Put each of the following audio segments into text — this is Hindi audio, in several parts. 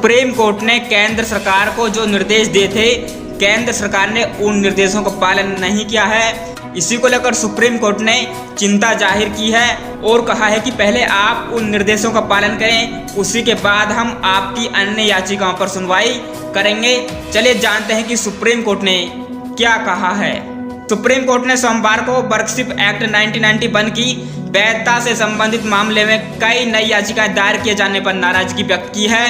सुप्रीम कोर्ट ने केंद्र सरकार को जो निर्देश दिए थे, केंद्र सरकार ने उन निर्देशों का पालन नहीं किया है। इसी को लेकर सुप्रीम कोर्ट ने चिंता जाहिर की है और कहा है कि पहले आप उन निर्देशों का पालन करें, उसी के बाद हम आपकी अन्य याचिकाओं पर सुनवाई करेंगे। चलिए जानते हैं कि सुप्रीम कोर्ट ने क्या कहा है। सुप्रीम कोर्ट ने सोमवार को वर्कशिप एक्ट 1991 की वैधता से संबंधित मामले में कई नई याचिकाएं दायर किए जाने पर नाराजगी व्यक्त की है।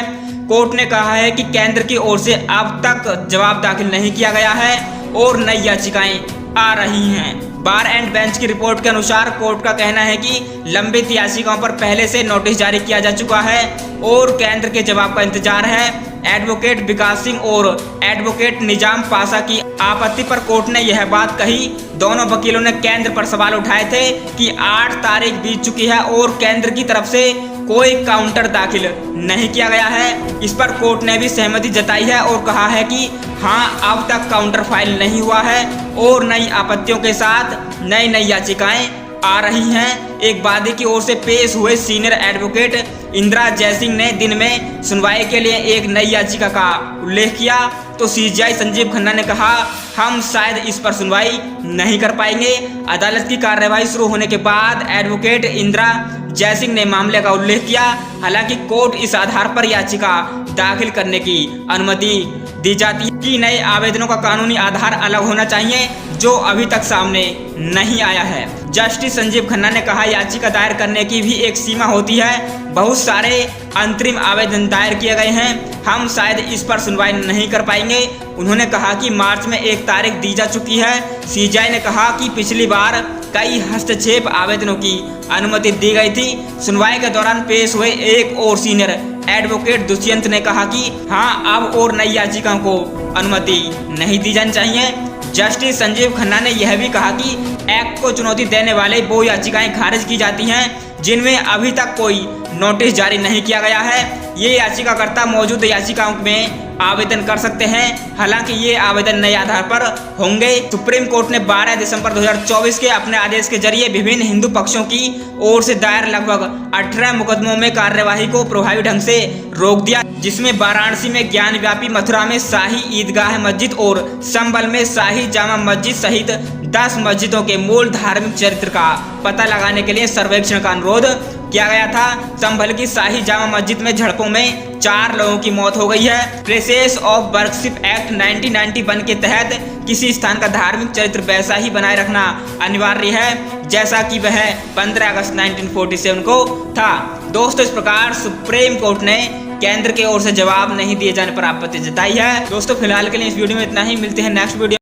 कोर्ट ने कहा है कि केंद्र की ओर से अब तक जवाब दाखिल नहीं किया गया है और नई याचिकाएं आ रही हैं। बार एंड बेंच की रिपोर्ट के अनुसार कोर्ट का कहना है कि लंबित याचिकाओं पर पहले से नोटिस जारी किया जा चुका है और केंद्र के जवाब का इंतजार है। एडवोकेट विकास सिंह और एडवोकेट निजाम पाशा की आपत्ति पर कोर्ट ने यह बात कही। दोनों वकीलों ने केंद्र पर सवाल उठाए थे कि 8 तारीख बीत चुकी है और केंद्र की तरफ से कोई काउंटर दाखिल नहीं किया गया है। इस पर कोर्ट ने भी सहमति जताई है और कहा है कि हाँ, अब तक काउंटर फाइल नहीं हुआ है और नई आपत्तियों के साथ नई याचिकाएं आ रही हैं। एक वादी की ओर से पेश हुए सीनियर एडवोकेट इंदिरा जयसिंह ने दिन में सुनवाई के लिए एक नई याचिका का उल्लेख किया तो सीजेआई संजीव खन्ना ने कहा, हम शायद इस पर सुनवाई नहीं कर पाएंगे। अदालत की कार्यवाही शुरू होने के बाद एडवोकेट इंदिरा जयसिंह ने मामले का उल्लेख किया। हालांकि कोर्ट इस आधार पर याचिका दाखिल करने की अनुमति दी जाती है कि नए आवेदनों का कानूनी आधार अलग होना चाहिए, जो अभी तक सामने नहीं आया है। जस्टिस संजीव खन्ना ने कहा, याचिका दायर करने की भी एक सीमा होती है। बहुत सारे अंतरिम आवेदन दायर किए गए हैं, हम शायद इस पर सुनवाई नहीं कर पाएंगे। उन्होंने कहा कि मार्च में एक तारीख दी जा चुकी है। सीजेआई ने कहा कि पिछली बार कई हस्तक्षेप आवेदनों की अनुमति दी गई थी। सुनवाई के दौरान पेश हुए एक और सीनियर एडवोकेट दुष्यंत ने कहा कि हाँ, अब और नई याचिकाओं को अनुमति नहीं दी जानी चाहिए। जस्टिस संजीव खन्ना ने यह भी कहा कि एक्ट को चुनौती देने वाले वो याचिकाएं खारिज की जाती हैं जिनमें अभी तक कोई नोटिस जारी नहीं किया गया है। ये याचिकाकर्ता मौजूदा याचिकाओं में आवेदन कर सकते हैं, हालांकि ये आवेदन नए आधार पर होंगे। सुप्रीम कोर्ट ने 12 दिसंबर 2024 के अपने आदेश के जरिए विभिन्न हिंदू पक्षों की ओर से दायर लगभग 18 मुकदमों में कार्यवाही को प्रभावी ढंग से रोक दिया, जिसमें वाराणसी में ज्ञानव्यापी, मथुरा में शाही ईदगाह मस्जिद और संभल में शाही जामा मस्जिद सहित 10 मस्जिदों के मूल धार्मिक चरित्र का पता लगाने के लिए सर्वेक्षण का अनुरोध किया गया था। संभल की शाही जामा मस्जिद में झड़पों में 4 लोगों की मौत हो गई है। प्रेसेस ऑफ वर्कशिप एक्ट 1991 के तहत किसी स्थान का धार्मिक चरित्र वैसा ही बनाए रखना अनिवार्य है जैसा कि वह 15 अगस्त 1947 को था। दोस्तों, इस प्रकार सुप्रीम कोर्ट ने केंद्र की ओर से जवाब नहीं दिए जाने पर आपत्ति जताई है। दोस्तों, फिलहाल के लिए इस वीडियो में इतना ही। मिलते हैं नेक्स्ट वीडियो।